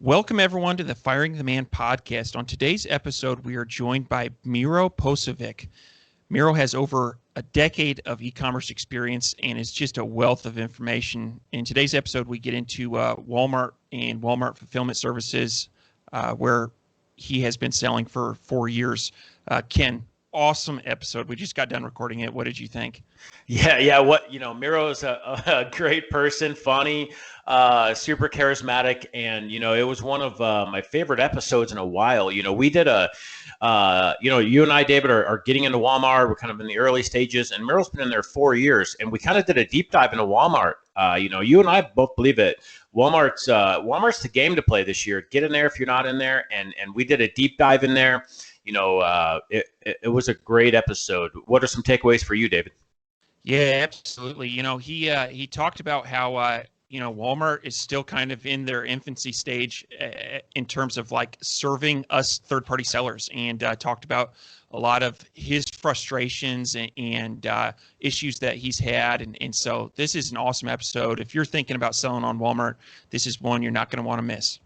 Welcome, everyone, to the Firing the Man podcast. On today's episode, we are joined by Miro Posavec. Miro has over a decade of e-commerce experience and is just a wealth of information. In today's episode, we get into Walmart and Walmart fulfillment services, where he has been selling for 4 years. Ken, awesome episode. We just got done recording it. What did you think? Yeah. Miro is a great person, funny, super charismatic, and it was one of my favorite episodes in a while. We did you and I, David, are getting into Walmart. We're kind of in the early stages, and Miro's been in there 4 years, and we kind of did a deep dive into Walmart. You and I both believe it. Walmart's the game to play this year. Get in there if you're not in there, and we did a deep dive in there. It was a great episode. What are some takeaways for you, David? Yeah, absolutely. He talked about how Walmart is still kind of in their infancy stage in terms of like serving us third-party sellers, and talked about a lot of his frustrations and issues that he's had. And so this is an awesome episode. If you're thinking about selling on Walmart, this is one you're not going to want to miss.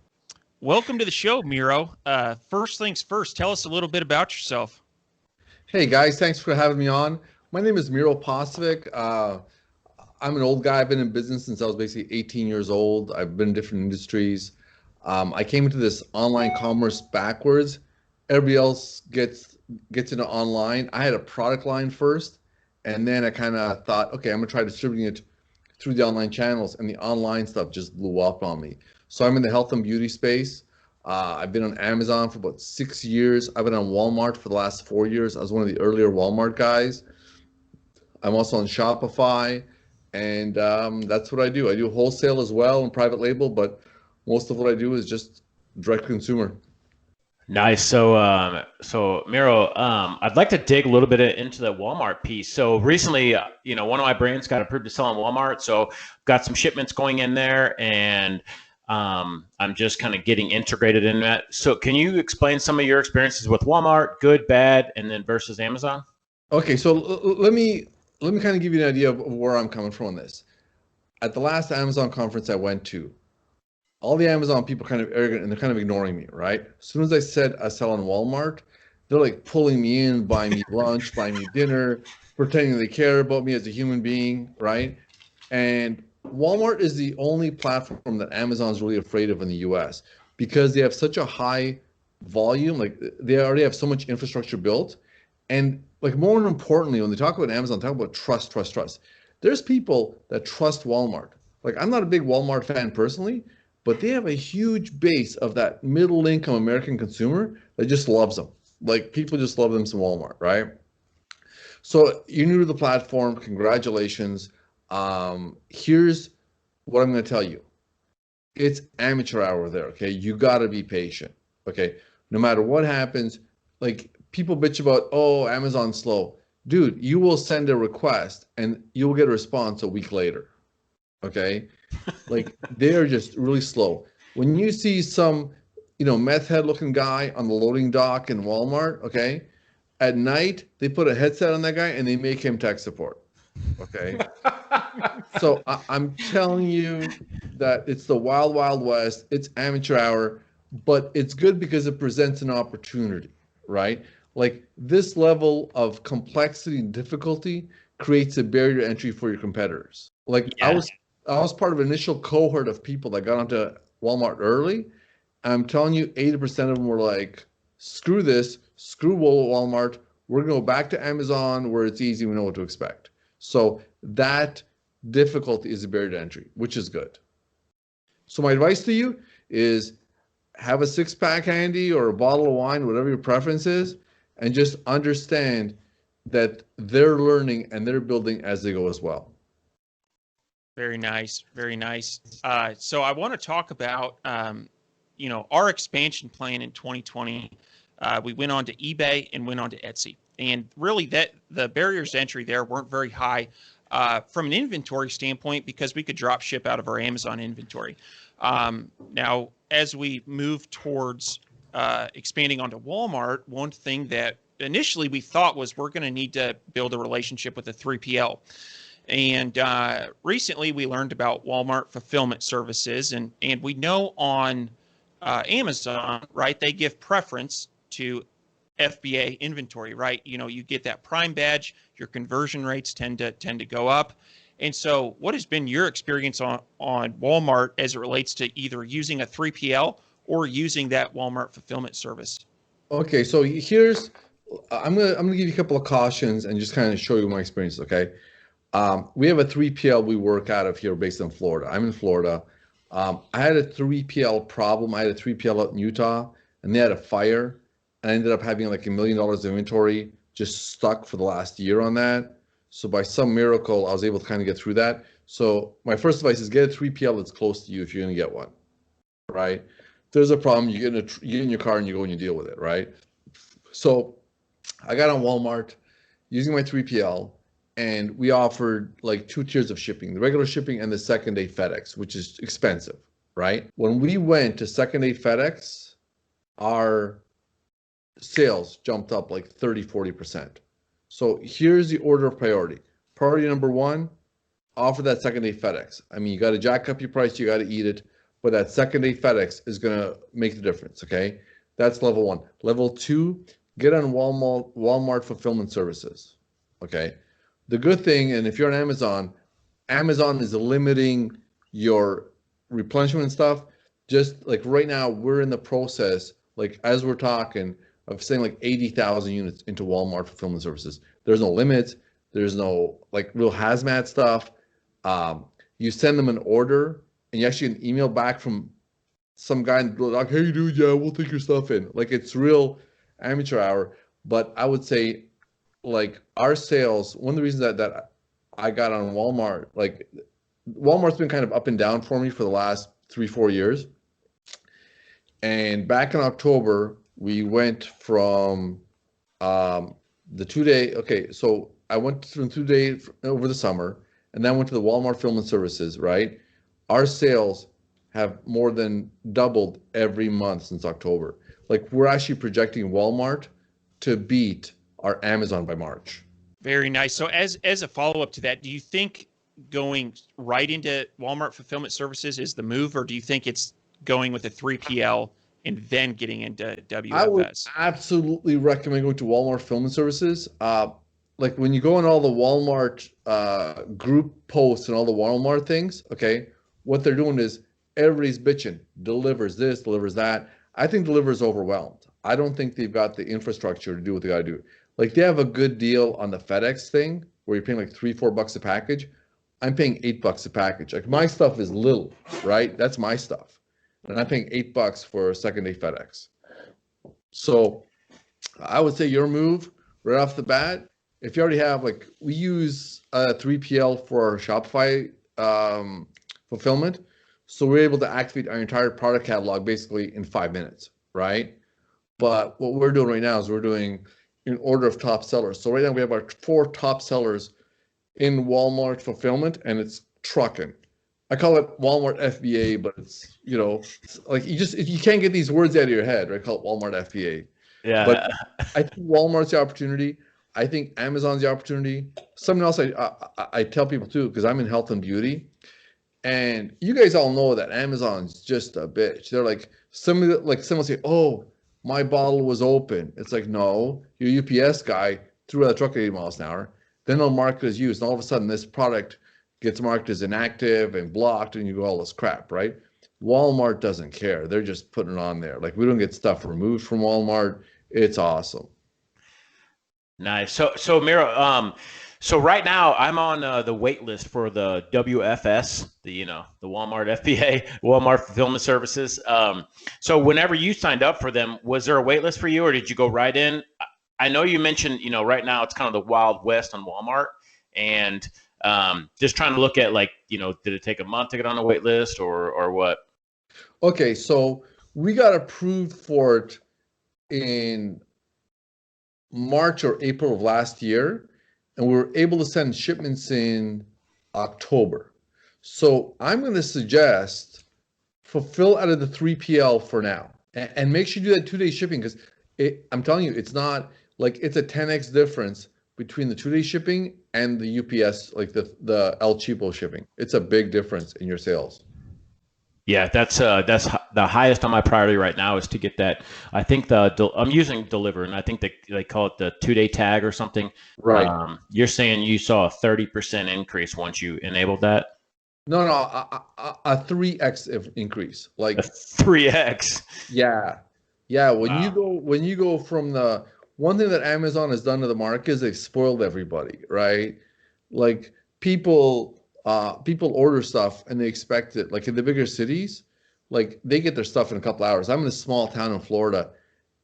Welcome to the show, Miro. First things first, tell us a little bit about yourself. Hey guys, thanks for having me on. My name is Miro Posavec. I'm an old guy. I've been in business since I was basically 18 years old. I've been in different industries. I came into this online commerce backwards. Everybody else gets into online. I had a product line first, and then I kind of thought, okay, I'm gonna try distributing it through the online channels, and the online stuff just blew up on me. So I'm in the health and beauty space. I've been on Amazon for about 6 years. I've been on Walmart for the last 4 years. I was one of the earlier Walmart guys. I'm also on Shopify, and that's what I do. I do wholesale as well and private label, but most of what I do is just direct consumer. Nice. So Miro, I'd like to dig a little bit into the Walmart piece. So recently, one of my brands got approved to sell on Walmart. So got some shipments going in there, and I'm just kind of getting integrated in that. So can you explain some of your experiences with Walmart, good, bad, and then versus Amazon? Okay, so let me kind of give you an idea of where I'm coming from on this. At the last Amazon conference I went to, all the Amazon people are kind of arrogant and they're kind of ignoring me, right? As soon as I said I sell on Walmart, they're like pulling me in, buying me lunch, buying me dinner, pretending they care about me as a human being, right? And Walmart is the only platform that Amazon's really afraid of in the US because they have such a high volume, like they already have so much infrastructure built. And like more importantly, when they talk about Amazon, talk about trust. There's people that trust Walmart. Like I'm not a big Walmart fan personally, but they have a huge base of that middle income American consumer that just loves them. Like people just love them some Walmart, right? So you're new to the platform, congratulations. Here's what I'm going to tell you. It's amateur hour there, okay? You got to be patient, okay? No matter what happens, like people bitch about, oh, Amazon's slow. Dude, you will send a request and you'll get a response a week later, okay? Like they're just really slow. When you see some, meth head looking guy on the loading dock in Walmart, okay? At night, they put a headset on that guy and they make him tech support. Okay. So I'm telling you that it's the wild, wild west. It's amateur hour, but it's good because it presents an opportunity, right? Like this level of complexity and difficulty creates a barrier to entry for your competitors. Like yeah. I was part of an initial cohort of people that got onto Walmart early. I'm telling you, 80% of them were like, screw this, screw Walmart. We're going to go back to Amazon where it's easy. We know what to expect. So that difficulty is a barrier to entry, which is good. So my advice to you is have a 6-pack handy or a bottle of wine, whatever your preference is, and just understand that they're learning and they're building as they go as well. Very nice. Very nice. So I want to talk about, our expansion plan in 2020. We went on to eBay and went on to Etsy. And really the barriers to entry there weren't very high from an inventory standpoint because we could drop ship out of our Amazon inventory. Now, as we move towards expanding onto Walmart, one thing that initially we thought was we're going to need to build a relationship with a 3PL. And recently we learned about Walmart fulfillment services, and we know on Amazon, right, they give preference to FBA inventory, right? You know, you get that Prime badge, your conversion rates tend to go up. And so what has been your experience on Walmart as it relates to either using a 3PL or using that Walmart fulfillment service? Okay, so I'm gonna give you a couple of cautions and just kind of show you my experience. Okay, we have a 3PL we work out of here based in Florida. I'm in Florida. I had a 3PL problem. I had a 3PL out in Utah, and they had a fire, and I ended up having like $1 million of inventory just stuck for the last year on that. So by some miracle, I was able to kind of get through that. So my first advice is get a 3PL that's close to you if you're going to get one, right? If there's a problem, you get in your car and you go and you deal with it, right? So I got on Walmart using my 3PL, and we offered like 2 tiers of shipping, the regular shipping and the second day FedEx, which is expensive, right? When we went to second day FedEx, our sales jumped up like 30-40%. So here's the order of priority. Priority number 1, offer that second day FedEx. I mean, you got to jack up your price, you got to eat it, but that second day FedEx is going to make the difference, okay? That's level 1. Level 2, get on Walmart fulfillment services, okay? The good thing, and if you're on Amazon, Amazon is limiting your replenishment stuff. Just like right now, we're in the process, like as we're talking, of saying like 80,000 units into Walmart fulfillment services. There's no limit. There's no like real hazmat stuff. You send them an order, and you actually get an email back from some guy like, hey dude, yeah, we'll take your stuff in. Like it's real amateur hour. But I would say like our sales, one of the reasons that I got on Walmart, like Walmart's been kind of up and down for me for the last 3-4 years. And back in October, we went from the 2-day, okay, so I went from 2-day over the summer, and then went to the Walmart fulfillment services, right? Our sales have more than doubled every month since October. Like we're actually projecting Walmart to beat our Amazon by March. Very nice. So as a follow-up to that, do you think going right into Walmart fulfillment services is the move, or do you think it's going with a 3PL and then getting into WFS? I would absolutely recommend going to Walmart fulfillment services. Like when you go on all the Walmart group posts and all the Walmart things, okay, what they're doing is everybody's bitching, delivers this, delivers that. I think Deliver's overwhelmed. I don't think they've got the infrastructure to do what they got to do. Like they have a good deal on the FedEx thing where you're paying like $3-4 a package. I'm paying $8 a package. Like my stuff is little, right? That's my stuff. And I'm paying $8 for a second day FedEx. So I would say your move right off the bat, if you already have, like we use a 3PL for our Shopify fulfillment. So we're able to activate our entire product catalog basically in 5 minutes, right? But what we're doing right now is we're doing in order of top sellers. So right now we have our 4 top sellers in Walmart fulfillment, and it's trucking. I call it Walmart FBA, but it's, you know, like you can't get these words out of your head, right? I call it Walmart FBA. Yeah. But I think Walmart's the opportunity. I think Amazon's the opportunity. Something else I tell people too, because I'm in health and beauty, and you guys all know that Amazon's just a bitch. They're like someone say, "Oh, my bottle was open." It's like, no, your UPS guy threw out a truck at 80 miles an hour. Then they'll mark it as used, and all of a sudden this product gets marked as inactive and blocked, and you go all this crap, right? Walmart doesn't care. They're just putting it on there. Like we don't get stuff removed from Walmart. It's awesome. Nice. So Miro, so right now I'm on the wait list for the WFS, the Walmart FBA, Walmart Fulfillment Services. So whenever you signed up for them, was there a wait list for you, or did you go right in? I know you mentioned, right now it's kind of the Wild West on Walmart, and just trying to look at like, did it take a month to get on the wait list or what? Okay, so we got approved for it in March or April of last year, and we were able to send shipments in October. So I'm going to suggest fulfill out of the 3PL for now, and make sure you do that 2-day shipping, because I'm telling you, it's not like it's a 10x difference between the 2-day shipping and the UPS, like the El Cheapo shipping. It's a big difference in your sales. Yeah, that's the highest on my priority right now is to get that. I think I'm using Deliver, and I think they call it the 2-day tag or something. Right. You're saying you saw a 30% increase once you enabled that? No, no, a 3x increase. A Like, 3x. yeah, yeah. Wow. When you go from the one thing that Amazon has done to the market is they've spoiled everybody, right? Like people order stuff and they expect it. Like in the bigger cities, like they get their stuff in a couple hours. I'm in a small town in Florida,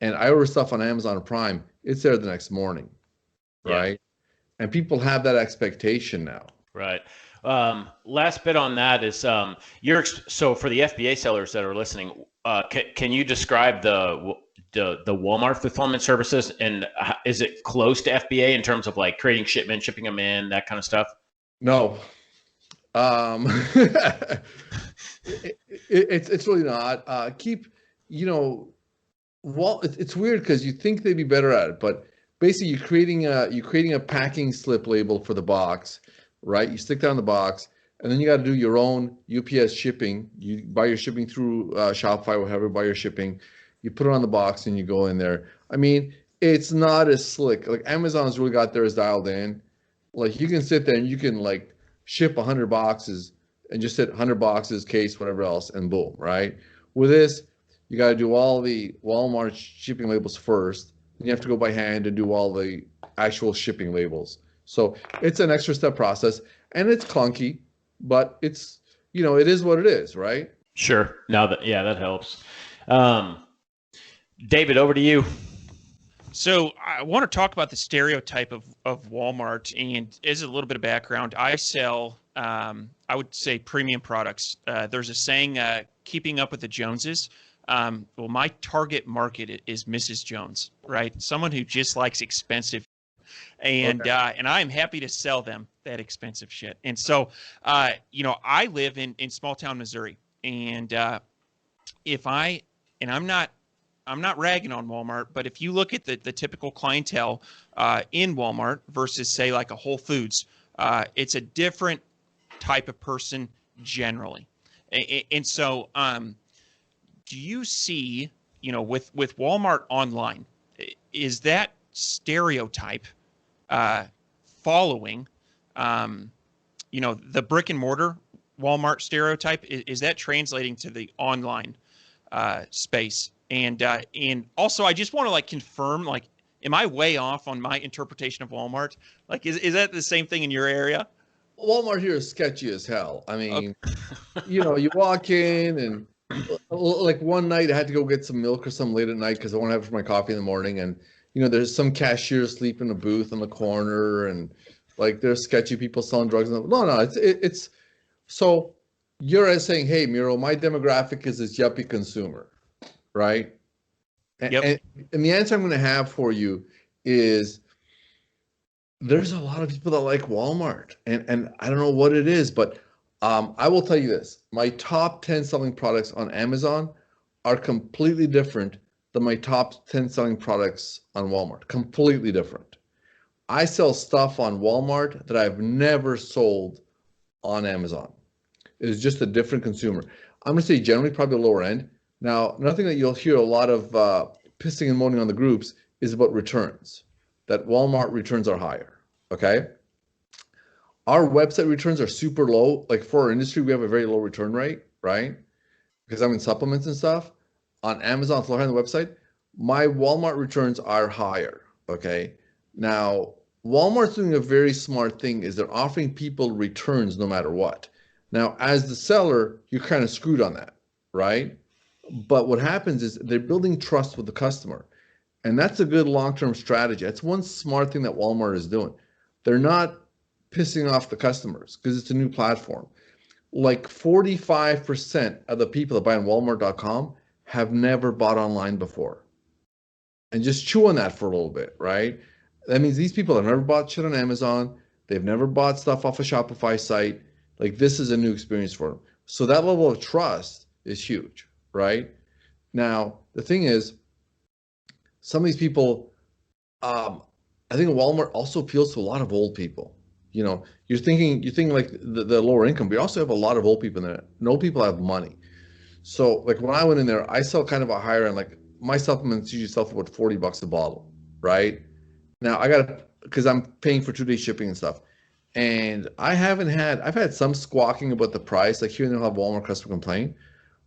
and I order stuff on Amazon Prime. It's there the next morning, Yeah. right? And people have that expectation now. Right. Last bit on that is so for the FBA sellers that are listening, can you describe the Walmart fulfillment services, and is it close to FBA in terms of like creating shipment, shipping them in, that kind of stuff? No, it's really not. You know, it's weird because you think they'd be better at it, but basically you're creating a packing slip label for the box, right? You stick that on the box, and then you got to do your own UPS shipping. You buy your shipping through Shopify or whatever, buy your shipping. You put it on the box and you go in there. I mean, it's not as slick. Like Amazon's really got theirs dialed in. Like you can sit there and you can like ship 100 boxes and just hit 100 boxes, case, whatever else, and boom, right? With this, you got to do all the Walmart shipping labels first. Then you have to go by hand and do all the actual shipping labels. So it's an extra step process, and it's clunky, but it's, it is what it is, right? Sure. Now that helps. David, over to you. So I want to talk about the stereotype of Walmart, and as a little bit of background, I sell, I would say, premium products. There's a saying, keeping up with the Joneses. Well, my target market is Mrs. Jones, right? Someone who just likes expensive, and Okay. and I'm happy to sell them that expensive shit. And so, I live in small town Missouri, and if I and I'm not ragging on Walmart, but if you look at the typical clientele in Walmart versus say like a Whole Foods, it's a different type of person generally. And so, do you see, with Walmart online, is that stereotype following, the brick and mortar Walmart stereotype? Is that translating to the online space? And also, I just want to like confirm, like, am I way off on my interpretation of Walmart? Like, is that the same thing in your area? Walmart here is sketchy as hell. I Okay. mean, you walk in and like one night I had to go get some milk or something late at night because I want to have it for my coffee in the morning. And, there's some cashier asleep in a booth in the corner, and like there's sketchy people selling drugs. No, no, it's so you're saying, hey, Miro, my demographic is this yuppie consumer, right? Yep. And the answer I'm going to have for you is there's a lot of people that like Walmart, and I don't know what it is, but I will tell you this: my top 10 selling products on Amazon are completely different than my top 10 selling products on Walmart. Completely different. I sell stuff on Walmart that I've never sold on Amazon. It is just a different consumer. I'm going to say generally probably the lower end. Now, nothing that you'll hear a lot of pissing and moaning on the groups is about returns, that Walmart returns are higher, okay? Our website returns are super low. Like for our industry, we have a very low return rate, right? Because I'm in supplements and stuff. On Amazon, it's lower on the website. My Walmart returns are higher, okay? Now, Walmart's doing a very smart thing is they're offering people returns no matter what. Now, as the seller, you're kind of screwed on that, right? But what happens is they're building trust with the customer. And that's a good long-term strategy. That's one smart thing that Walmart is doing. They're not pissing off the customers because it's a new platform. Like 45% of the people that buy on Walmart.com have never bought online before. And just chew on that for a little bit, right? That means these people have never bought shit on Amazon. They've never bought stuff off a Shopify site. Like this is a new experience for them. So that level of trust is huge, right? Now, the thing is, some of these people, I think Walmart also appeals to a lot of old people. You're thinking like the lower income, but you also have a lot of old people in there. And old people have money. So like when I went in there, I sell kind of a higher end, like my supplements usually sell for about $40 a bottle, right? Now I got because I'm paying for 2 day shipping and stuff. And I've had some squawking about the price. Like here and there, I'll have Walmart customer complain,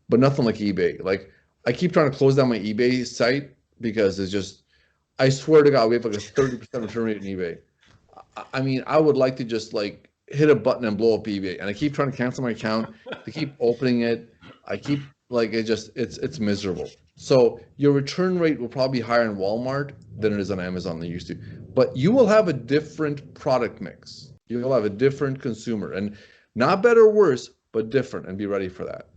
but nothing like eBay. Like I keep trying to close down my eBay site because it's just, I swear to God, we have like a 30% return rate in eBay. I mean, I would like to just like hit a button and blow up eBay. And I keep trying to cancel my account. They keep opening it. I keep like it's miserable. So your return rate will probably be higher in Walmart than it is on Amazon than it used to. But you will have a different product mix. You'll have a different consumer, and not better or worse, but different, and be ready for that.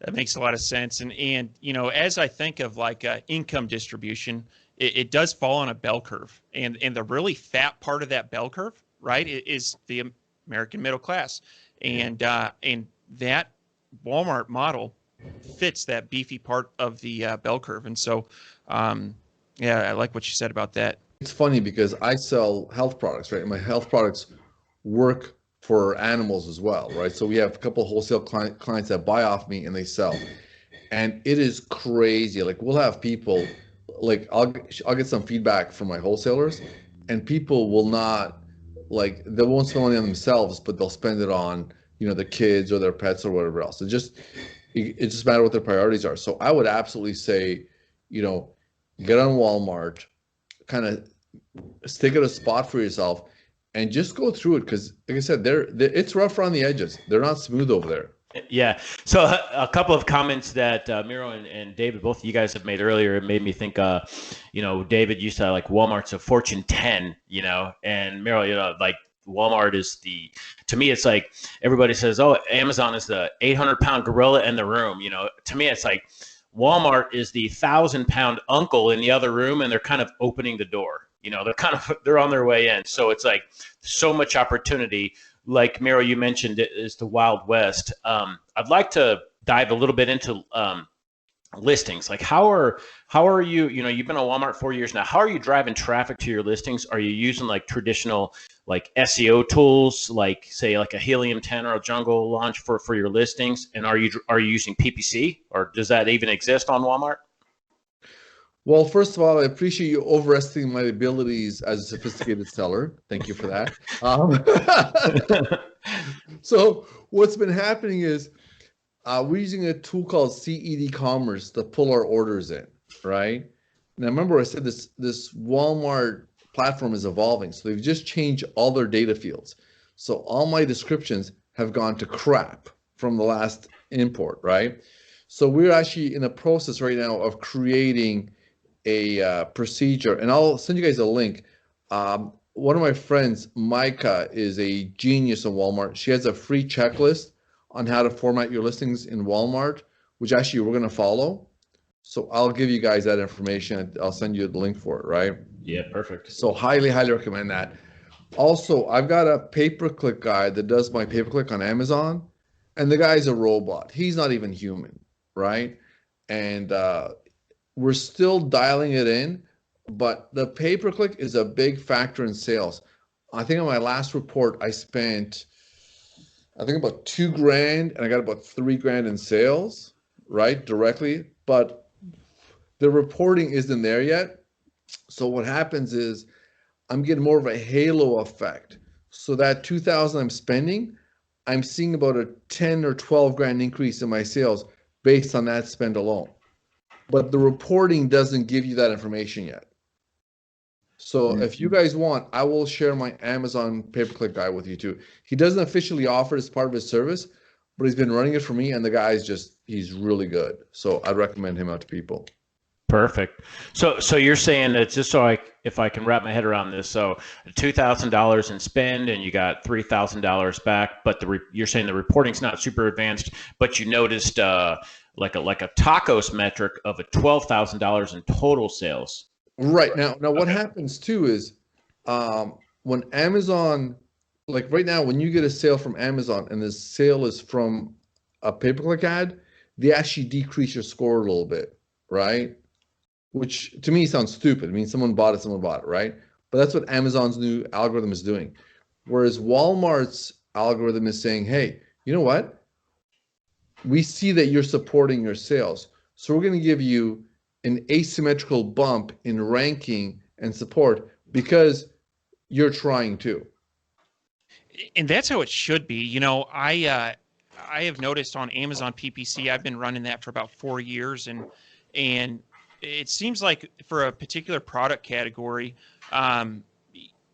That makes a lot of sense. And you know, as I think of like income distribution, it does fall on a bell curve. And the really fat part of that bell curve, right, is the American middle class. And that Walmart model fits that beefy part of the bell curve. And so, yeah, I like what you said about that. It's funny because I sell health products, right? And my health products work for animals as well, right? So we have a couple of wholesale clients that buy off me and they sell. And it is crazy. Like we'll have people, like I'll get some feedback from my wholesalers, and people will not, like they won't spend money on themselves, but they'll spend it on, you know, the kids or their pets or whatever else. It just matters what their priorities are. So I would absolutely say, you know, get on Walmart, kind of stick at a spot for yourself, and just go through it because, like I said, it's rough around the edges. They're not smooth over there. Yeah. So a couple of comments that Miro and David, both of you guys have made earlier, it made me think, you know, David, you said like Walmart's a Fortune 10, you know, and Miro, you know, like Walmart is to me, it's like everybody says, oh, Amazon is the 800-pound gorilla in the room. You know, to me, it's like Walmart is the 1,000-pound uncle in the other room, and they're kind of opening the door. You know, they're on their way in. So it's like so much opportunity. Like Miro, you mentioned, it is the Wild West. I'd like to dive a little bit into listings. Like how are you, you know, you've been on Walmart 4 years now. How are you driving traffic to your listings? Are you using like traditional like SEO tools, like say like a Helium 10 or a Jungle Launch for your listings? And are you using PPC, or does that even exist on Walmart? Well, first of all, I appreciate you overestimating my abilities as a sophisticated seller. Thank you for that. So what's been happening is we're using a tool called eCommerce to pull our orders in, right? And I remember I said this Walmart platform is evolving. So they've just changed all their data fields. So all my descriptions have gone to crap from the last import, right? So we're actually in a process right now of creating a procedure, and I'll send you guys a link. One of my friends, Micah, is a genius in Walmart. She has a free checklist on how to format your listings in Walmart, which actually we're going to follow. So I'll give you guys that information. I'll send you the link for it, right? Yeah, perfect. So highly recommend that. Also, I've got a pay-per-click guy that does my pay-per-click on Amazon, and the guy's a robot. He's not even human, right? And we're still dialing it in, but the pay-per-click is a big factor in sales. I think on my last report, I spent, I think about $2,000, and I got about $3,000 in sales, right, directly. But the reporting isn't there yet. So what happens is I'm getting more of a halo effect. So that $2,000 I'm spending, I'm seeing about a 10 or 12 grand increase in my sales based on that spend alone. But the reporting doesn't give you that information yet. So if you guys want, I will share my Amazon pay-per-click guy with you too. He doesn't officially offer it as part of his service, but he's been running it for me, and the guy's he's really good. So I'd recommend him out to people. Perfect. So you're saying that, just so if I can wrap my head around this, so $2,000 in spend and you got $3,000 back, but you're saying the reporting's not super advanced, but you noticed like a tacos metric of a $12,000 in total sales. Right. Now what happens too is when Amazon, like right now, when you get a sale from Amazon and the sale is from a pay-per-click ad, they actually decrease your score a little bit, right? Which to me sounds stupid. I mean, someone bought it, right? But that's what Amazon's new algorithm is doing. Whereas Walmart's algorithm is saying, hey, you know what? we see that you're supporting your sales. So we're going to give you an asymmetrical bump in ranking and support because you're trying to. And that's how it should be. You know, I have noticed on Amazon PPC, I've been running that for about 4 years, and it seems like for a particular product category, um,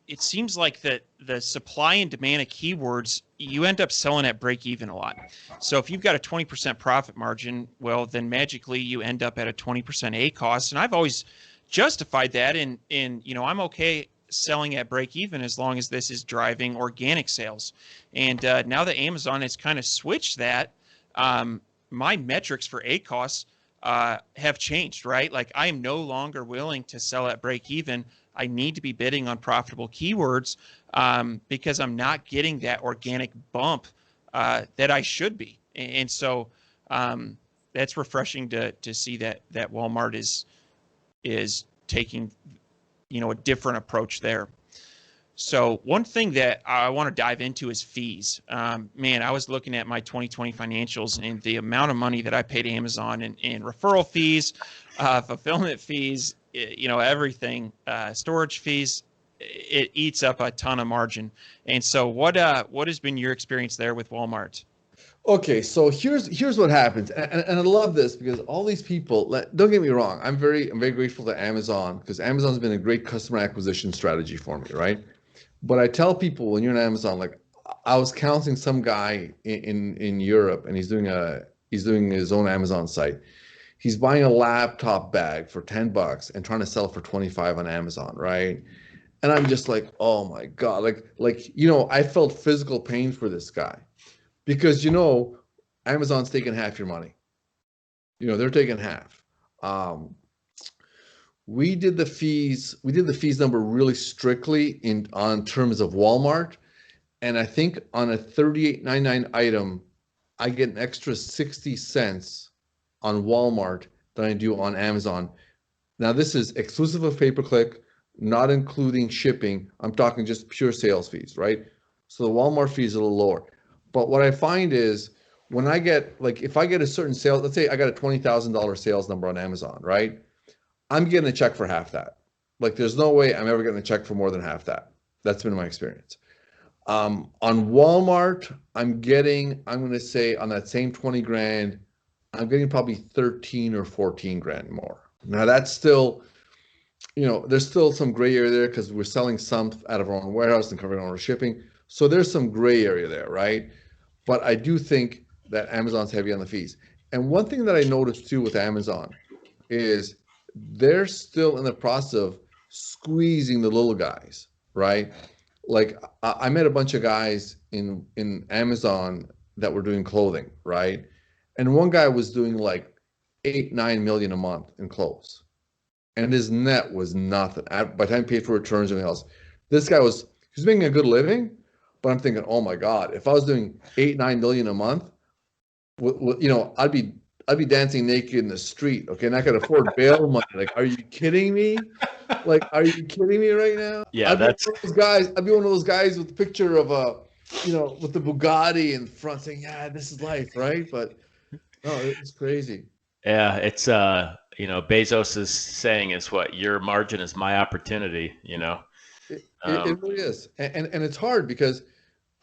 it seems like that the supply and demand of keywords, you end up selling at break even a lot. So if you've got a 20% profit margin, well, then magically you end up at a 20% A cost. And I've always justified that in, you know, I'm okay selling at break even as long as this is driving organic sales. And now that Amazon has kind of switched that, my metrics for A costs have changed, right? Like I am no longer willing to sell at break even. I need to be bidding on profitable keywords because I'm not getting that organic bump that I should be. And so that's refreshing to see that Walmart is taking, you know, a different approach there. So one thing that I want to dive into is fees. Man, I was looking at my 2020 financials and the amount of money that I paid Amazon in referral fees, fulfillment fees, you know, everything, storage fees. It eats up a ton of margin. And so what has been your experience there with Walmart? Okay, so here's what happens, and I love this because all these people. Don't get me wrong, I'm very grateful to Amazon because Amazon's been a great customer acquisition strategy for me, right? But I tell people when you're on Amazon, like I was counseling some guy in Europe, and he's doing his own Amazon site. He's buying a laptop bag for $10 and trying to sell it for 25 on Amazon, right? And I'm just like, oh my God, like you know, I felt physical pain for this guy because you know, Amazon's taking half your money. You know, they're taking half. We did the fees number really strictly on terms of Walmart, and I think on a $38.99 item, I get an extra 60 cents on Walmart than I do on Amazon. Now this is exclusive of pay-per-click, not including shipping. I'm talking just pure sales fees, right? So the Walmart fee is a little lower. But what I find is when I get, like, if I get a certain sale, let's say I got a $20,000 sales number on Amazon, right? I'm getting a check for half that. Like, there's no way I'm ever getting a check for more than half that. That's been my experience. On Walmart, I'm going to say on that same 20 grand, I'm getting probably 13 or 14 grand more. Now that's still, you know, there's still some gray area there because we're selling some out of our own warehouse and covering our own shipping. So there's some gray area there, right? But I do think that Amazon's heavy on the fees. And one thing that I noticed too with Amazon is they're still in the process of squeezing the little guys, right? Like I met a bunch of guys in Amazon that were doing clothing, right? And one guy was doing like 8-9 million a month in clothes, and his net was nothing. By the time he paid for returns and everything else, this guy was making a good living. But I'm thinking, oh my God, if I was doing 8-9 million a month, you know, I'd be dancing naked in the street, okay, and I could afford bail money. Like, are you kidding me? Like, are you kidding me right now? Yeah, I'd be one of those guys. I'd be one of those guys with the picture of you know, with the Bugatti in front, saying, "Yeah, this is life," right? But no, it's crazy. Yeah, it's you know, Bezos' saying is what your margin is my opportunity, you know. It really is, and it's hard because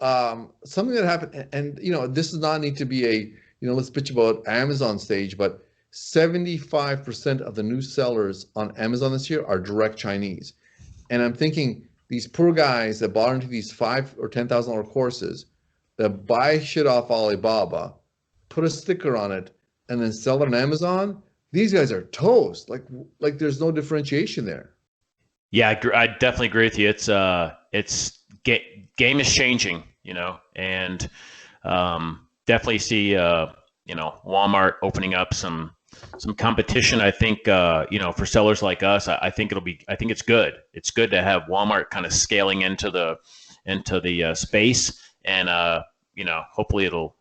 something that happened, and you know, this does not need to be a, you know, let's bitch about Amazon stage, but 75% of the new sellers on Amazon this year are direct Chinese, and I'm thinking these poor guys that bought into these $5,000 or $10,000 courses that buy shit off Alibaba, put a sticker on it, and then sell it on Amazon. These guys are toast. Like there's no differentiation there. Yeah, I definitely agree with you. It's game is changing, you know, and definitely see you know, Walmart opening up some competition. I think you know, for sellers like us, I think it's good. It's good to have Walmart kind of scaling into the space, and you know, hopefully it'll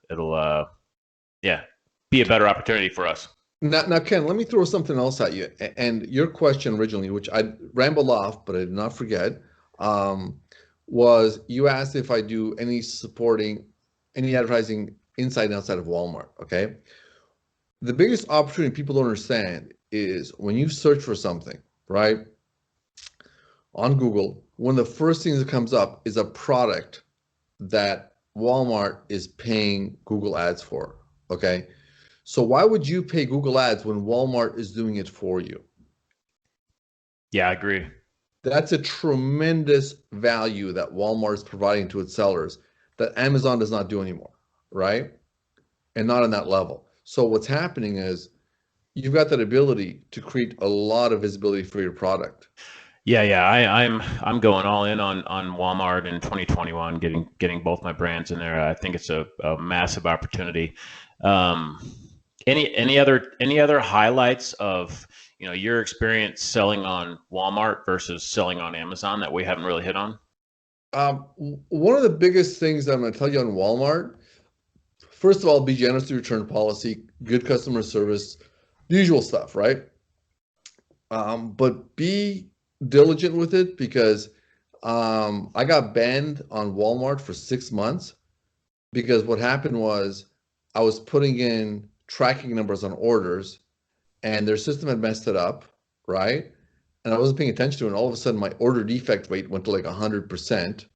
yeah, be a better opportunity for us. Now, Ken, let me throw something else at you. And your question originally, which I rambled off, but I did not forget, was you asked if I do any advertising inside and outside of Walmart, okay? The biggest opportunity people don't understand is when you search for something, right? On Google, one of the first things that comes up is a product that Walmart is paying Google ads for, okay? So why would you pay Google ads when Walmart is doing it for you? Yeah, I agree. That's a tremendous value that Walmart is providing to its sellers that Amazon does not do anymore, right? And not on that level. So what's happening is you've got that ability to create a lot of visibility for your product. Yeah. I'm going all in on Walmart in 2021, getting both my brands in there. I think it's a massive opportunity. Um, any other highlights of your experience selling on Walmart versus selling on Amazon that we haven't really hit on? One of the biggest things that I'm going to tell you on Walmart, first of all, be generous to return policy, good customer service, the usual stuff, right? But be diligent with it because I got banned on Walmart for 6 months because what happened was I was putting in tracking numbers on orders and their system had messed it up, right? And I wasn't paying attention to it. And all of a sudden, my order defect rate went to like 100%,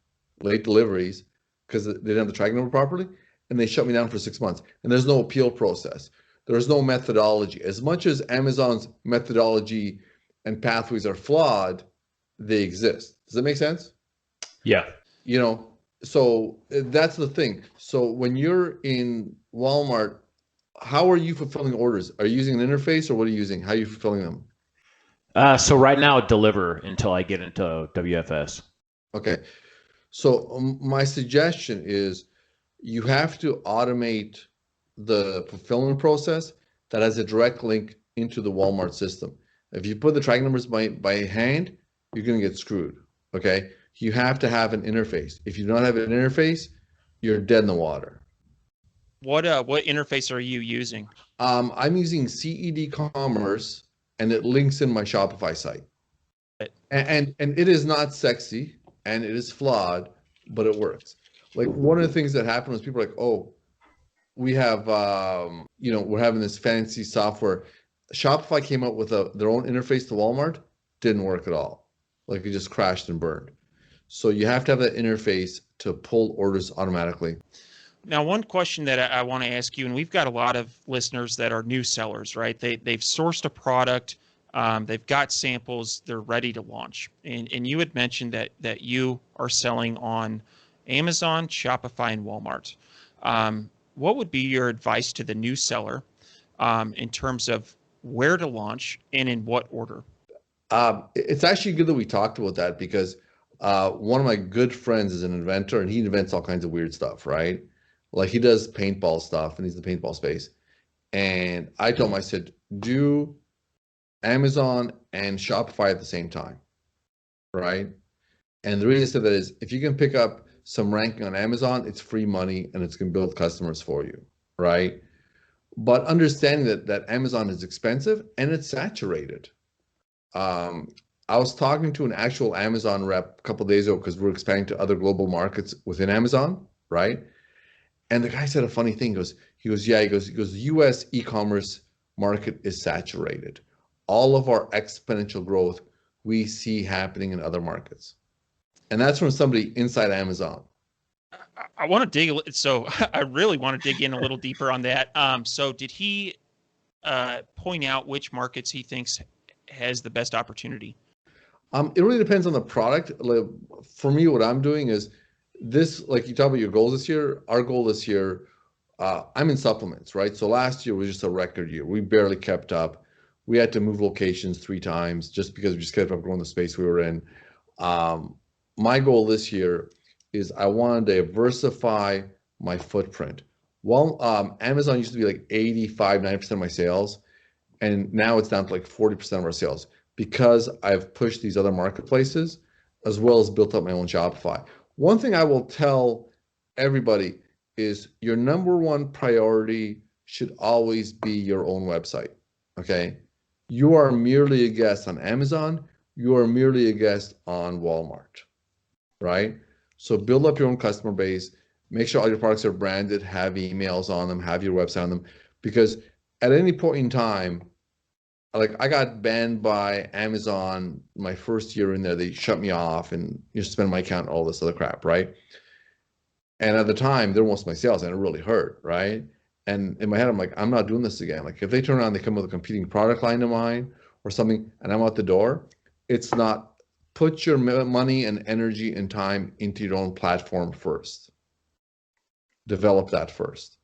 late deliveries, because they didn't have the tracking number properly. And they shut me down for 6 months. And there's no appeal process. There's no methodology. As much as Amazon's methodology and pathways are flawed, they exist. Does that make sense? Yeah. So that's the thing. So when you're in Walmart, how are you fulfilling orders? Are you using an interface or what are you using? How are you fulfilling them? So right now, deliver until I get into WFS. Okay. So my suggestion is you have to automate the fulfillment process that has a direct link into the Walmart system. If you put the tracking numbers by hand, you're going to get screwed. Okay. You have to have an interface. If you don't have an interface, you're dead in the water. What interface are you using? I'm using CED Commerce, and it links in my Shopify site. And it is not sexy, and it is flawed, but it works. Like one of the things that happened was people were like, oh, we have, we're having this fancy software. Shopify came up with their own interface to Walmart. Didn't work at all. Like it just crashed and burned. So you have to have that interface to pull orders automatically. Now, one question that I want to ask you, and we've got a lot of listeners that are new sellers, right? They've sourced a product, they've got samples, they're ready to launch. And you had mentioned that you are selling on Amazon, Shopify, and Walmart. What would be your advice to the new seller in terms of where to launch and in what order? It's actually good that we talked about that because one of my good friends is an inventor and he invents all kinds of weird stuff, right? Like he does paintball stuff and he's in the paintball space. And I told him, I said, do Amazon and Shopify at the same time, right? And the reason I said that is if you can pick up some ranking on Amazon, it's free money and it's going to build customers for you, right? But understanding that Amazon is expensive and it's saturated. I was talking to an actual Amazon rep a couple of days ago because we're expanding to other global markets within Amazon, right? And the guy said a funny thing. He goes, the US e-commerce market is saturated. All of our exponential growth we see happening in other markets. And that's from somebody inside Amazon. I want to dig, so I really want to dig in a little deeper on that. So did he point out which markets he thinks has the best opportunity? It really depends on the product. For me, what I'm doing is this, like you talk about your goals this year, our goal this year, I'm in supplements, right? So last year was just a record year. We barely kept up. We had to move locations 3 times just because we just kept up growing the space we were in. My goal this year is I want to diversify my footprint. Well, Amazon used to be like 85, 90% of my sales, and now it's down to like 40% of our sales because I've pushed these other marketplaces as well as built up my own Shopify. One thing I will tell everybody is your number one priority should always be your own website, okay? You are merely a guest on Amazon. You are merely a guest on Walmart, right? So build up your own customer base. Make sure all your products are branded, have emails on them, have your website on them, because at any point in time, like I got banned by Amazon my first year in there. They shut me off and you suspend my account, all this other crap, right? And at the time, they're most of my sales, and it really hurt, right? And in my head, I'm like, I'm not doing this again. Like if they turn around, they come with a competing product line of mine or something, and I'm out the door, it's not. Put your money and energy and time into your own platform first. Develop that first.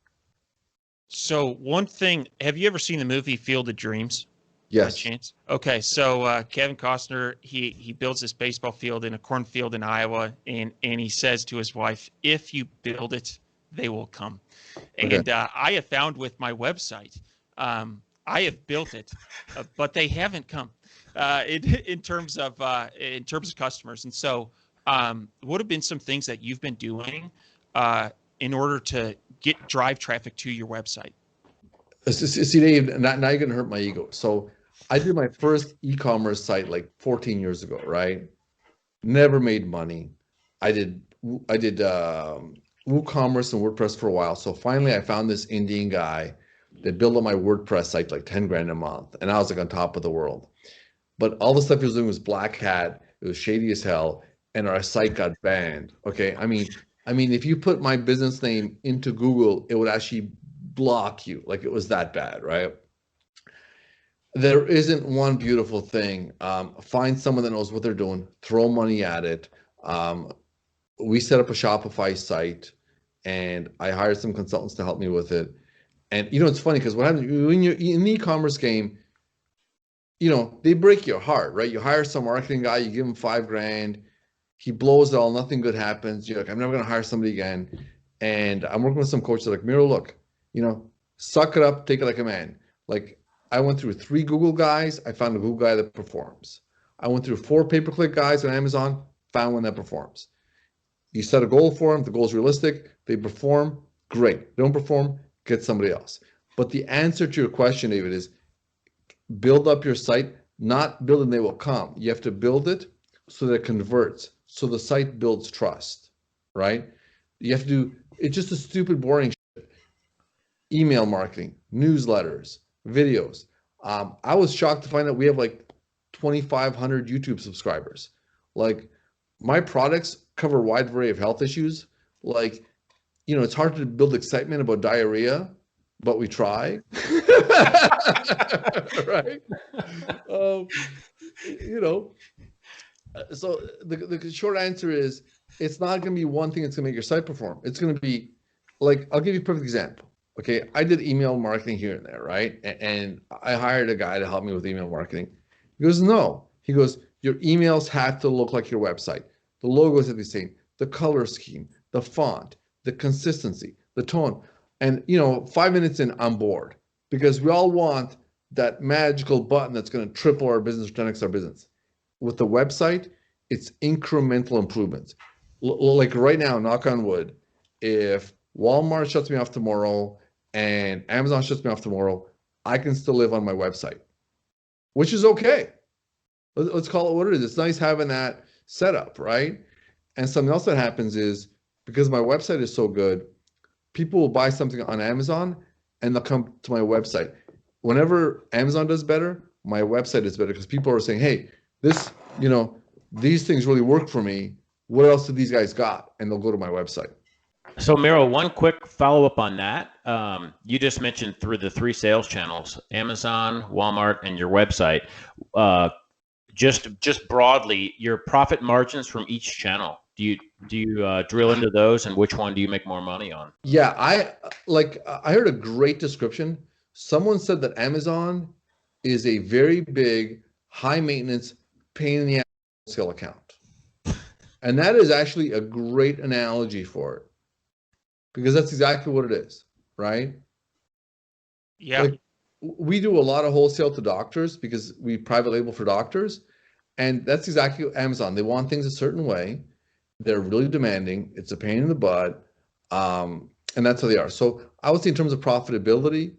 So one thing, have you ever seen the movie Field of Dreams? By Yes. chance? Okay, so Kevin Costner, he builds this baseball field in a cornfield in Iowa, and he says to his wife, "If you build it, they will come." Okay. And I have found with my website, I have built it, but they haven't come in terms of customers. And so, what have been some things that you've been doing in order to drive traffic to your website? See, Dave, now you're gonna hurt my ego. So I did my first e-commerce site like 14 years ago, right? Never made money. I did WooCommerce and WordPress for a while. So finally I found this Indian guy that built up my WordPress site like 10 grand a month. And I was like on top of the world. But all the stuff he was doing was black hat. It was shady as hell. And our site got banned. Okay. I mean, if you put my business name into Google, it would actually block you. Like it was that bad, right? There isn't one beautiful thing. Find someone that knows what they're doing, throw money at it. We set up a Shopify site and I hired some consultants to help me with it. And it's funny because what happens when you're in the e-commerce game, they break your heart, right? You hire some marketing guy, you give him 5 grand, he blows it all, nothing good happens. You're like, I'm never going to hire somebody again. And I'm working with some coaches like, Miro, look, suck it up, take it like a man. Like I went through 3 Google guys, I found a Google guy that performs. I went through 4 pay-per-click guys on Amazon, found one that performs. You set a goal for them, the goal is realistic, they perform, great. They don't perform, get somebody else. But the answer to your question, David, is build up your site, not build and they will come. You have to build it so that it converts, so the site builds trust, right? You have to do, it's just a stupid, boring shit. Email marketing, newsletters, videos. I was shocked to find out we have like 2,500 YouTube subscribers. Like my products cover a wide variety of health issues. Like, it's hard to build excitement about diarrhea, but we try. Right? So the short answer is it's not going to be one thing that's going to make your site perform. It's going to be like, I'll give you a perfect example. Okay, I did email marketing here and there, right? And I hired a guy to help me with email marketing. He goes, no. He goes, your emails have to look like your website. The logos have to be the same, the color scheme, the font, the consistency, the tone. And 5 minutes in, I'm bored because we all want that magical button that's going to triple our business, 10x our business. With the website, it's incremental improvements. Like right now, knock on wood, if Walmart shuts me off tomorrow and Amazon shuts me off tomorrow, I can still live on my website, which is okay. Let's call it what it is. It's nice having that setup, right? And something else that happens is because my website is so good, people will buy something on Amazon and they'll come to my website. Whenever Amazon does better, my website is better because people are saying, hey, these things really work for me. What else do these guys got? And they'll go to my website. So Miro, one quick follow-up on that. You just mentioned through the 3 sales channels, Amazon, Walmart, and your website. Just broadly, your profit margins from each channel. Do you drill into those, and which one do you make more money on? Yeah, I heard a great description. Someone said that Amazon is a very big, high maintenance, pain in the ass sale account. And that is actually a great analogy for it. Because that's exactly what it is, right? Yeah. Like, we do a lot of wholesale to doctors because we private label for doctors. And that's exactly what Amazon. They want things a certain way. They're really demanding. It's a pain in the butt. And that's how they are. So I would say in terms of profitability,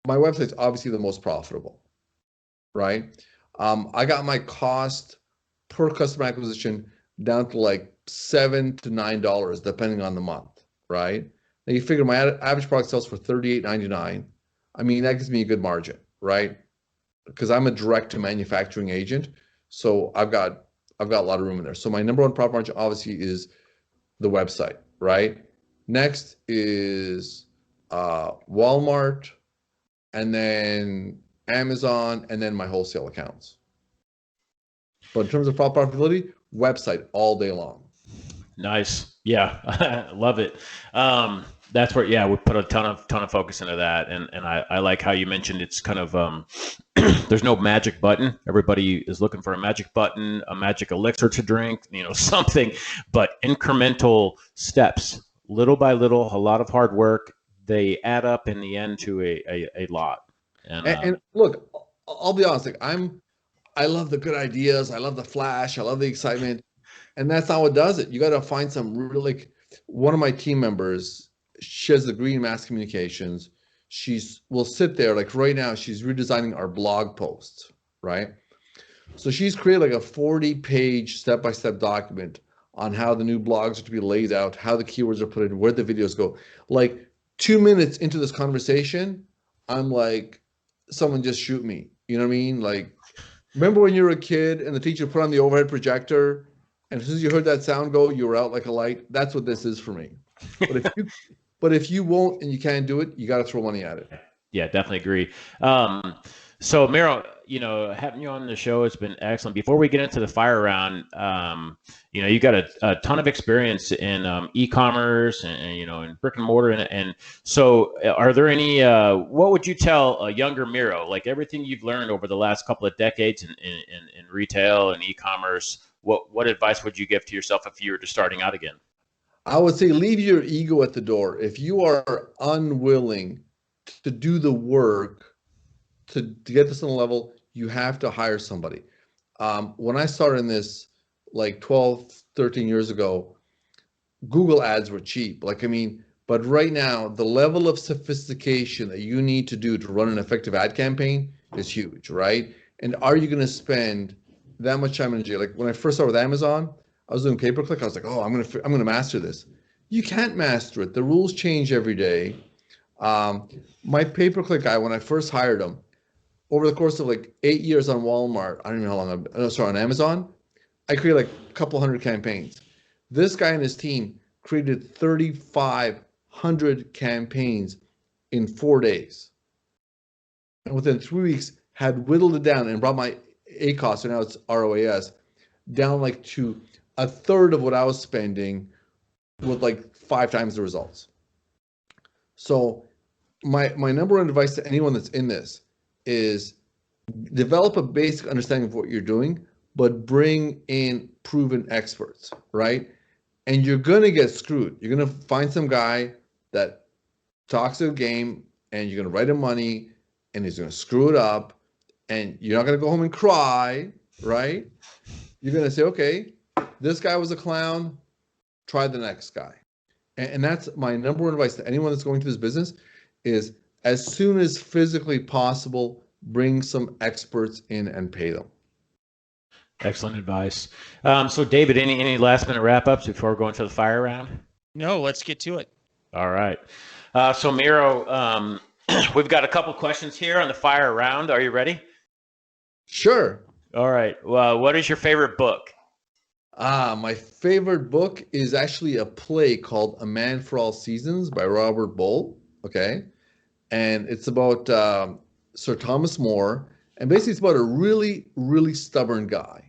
my website's obviously the most profitable, right? I got my cost per customer acquisition down to like $7 to $9, depending on the month. right? Now you figure my average product sells for $38.99. I mean, that gives me a good margin, right? Because I'm a direct to manufacturing agent, so I've got a lot of room in there. So my number one profit margin obviously is the website, right? Next is Walmart, and then Amazon, and then my wholesale accounts. But in terms of profitability, website all day long. Nice. Yeah. Love it. That's where, yeah, we put a ton of focus into that. And I like how you mentioned it's kind of, there's no magic button. Everybody is looking for a magic button, a magic elixir to drink, something, but incremental steps, little by little, a lot of hard work. They add up in the end to a lot. And look, I'll be honest, like I love the good ideas. I love the flash. I love the excitement. And that's not what does it. You got to find some really, like one of my team members, she has a degree in mass communications. Will sit there, like right now, she's redesigning our blog posts, right? So she's created like a 40-page step-by-step document on how the new blogs are to be laid out, how the keywords are put in, where the videos go. Like 2 minutes into this conversation, I'm like, someone just shoot me. You know what I mean? Like, remember when you were a kid and the teacher put on the overhead projector, and as soon as you heard that sound go, you were out like a light? That's what this is for me. But if you won't and you can't do it, you got to throw money at it. Yeah, definitely agree. So Miro, having you on the show has been excellent. Before we get into the fire round, you got a ton of experience in e-commerce and in brick and mortar. And so are there any, what would you tell a younger Miro, like everything you've learned over the last couple of decades in retail and e-commerce, what advice would you give to yourself if you were just starting out again? I would say leave your ego at the door. If you are unwilling to do the work to get this on a level, you have to hire somebody. When I started in this like 12, 13 years ago, Google ads were cheap. But right now, the level of sophistication that you need to do to run an effective ad campaign is huge, right? And are you going to spend that much time and energy? Like when I first started with Amazon, I was doing pay-per-click. I was like, oh, I'm gonna master this. You can't master it. The rules change every day. My pay-per-click guy, when I first hired him, over the course of like 8 years on Walmart, I don't even know how long. On Amazon, I created like a couple hundred campaigns. This guy and his team created 3,500 campaigns in 4 days, and within 3 weeks had whittled it down and brought my ACOS, so now it's ROAS, down like to a third of what I was spending with like 5 times the results. So my number one advice to anyone that's in this is develop a basic understanding of what you're doing, but bring in proven experts, right? And you're going to get screwed. You're going to find some guy that talks a game and you're going to write him money and he's going to screw it up, and you're not going to go home and cry, right? You're going to say, okay, this guy was a clown, try the next guy. And that's my number one advice to anyone that's going to this business is as soon as physically possible, bring some experts in and pay them. Excellent advice. So David, any last minute wrap ups before we go into the fire round? No, let's get to it. All right. So Miro, we've got a couple questions here on the fire round. Are you ready? Sure. All right. Well, what is your favorite book? My favorite book is actually a play called A Man for All Seasons by Robert Bull. Okay. And it's about Sir Thomas More. And basically it's about a really, really stubborn guy.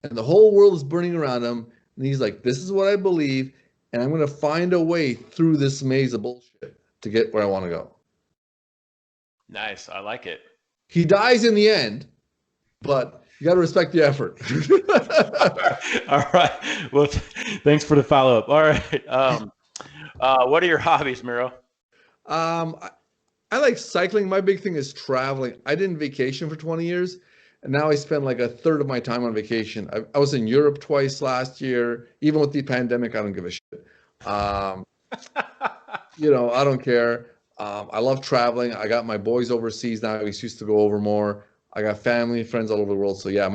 And the whole world is burning around him. And he's like, this is what I believe. And I'm going to find a way through this maze of bullshit to get where I want to go. Nice. I like it. He dies in the end, but you got to respect the effort. All right. Well, thanks for the follow up. All right. What are your hobbies, Miro? I like cycling. My big thing is traveling. I didn't vacation for 20 years, and now I spend like a third of my time on vacation. I was in Europe twice last year. Even with the pandemic, I don't give a shit. I don't care. I love traveling. I got my boys overseas now. We used to go over more. I got family and friends all over the world. So yeah,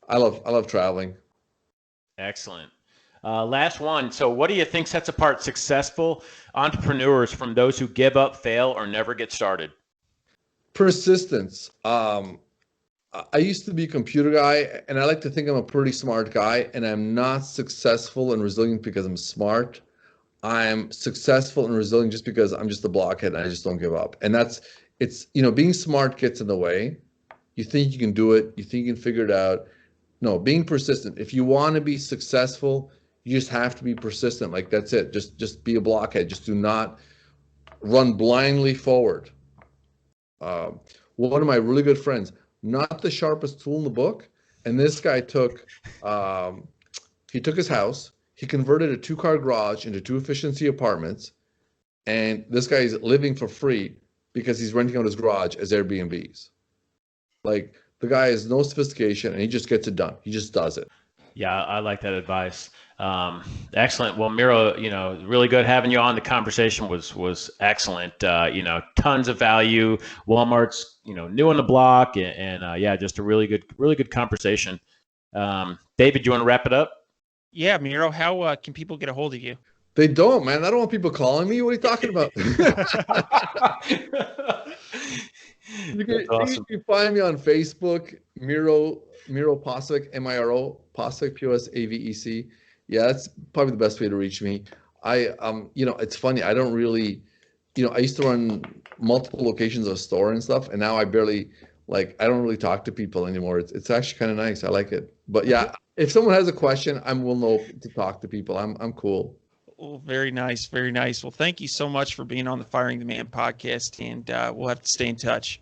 I love traveling. Excellent. Last one. So what do you think sets apart successful entrepreneurs from those who give up, fail, or never get started? Persistence. I used to be a computer guy, and I like to think I'm a pretty smart guy, and I'm not successful and resilient because I'm smart. I'm successful and resilient just because I'm just a blockhead and I just don't give up. And being smart gets in the way. You think you can do it, you think you can figure it out. No, being persistent. If you want to be successful, you just have to be persistent. Like, that's it. Just be a blockhead. Just do not run blindly forward. One of my really good friends, not the sharpest tool in the book, and this guy took his house, he converted a 2-car garage into 2 efficiency apartments, and this guy is living for free because he's renting out his garage as Airbnbs. Like, the guy has no sophistication, and he just gets it done. He just does it. Yeah, I like that advice. Excellent. Well, Miro, really good having you on. The conversation was excellent. Tons of value. Walmart's, new on the block, and yeah, just a really good conversation. David, you want to wrap it up? Yeah, Miro, how can people get a hold of you? They don't, man. I don't want people calling me. What are you talking about? You can find me on Facebook, Miro Posavec, Miro Posavec, Posavec. Yeah, that's probably the best way to reach me. It's funny. I don't really, I used to run multiple locations of a store and stuff, and now I don't really talk to people anymore. It's actually kind of nice. I like it. But yeah, if someone has a question, I will know to talk to people. I'm cool. Well, very nice, very nice. Well, thank you so much for being on the Firing the Man podcast, and we'll have to stay in touch.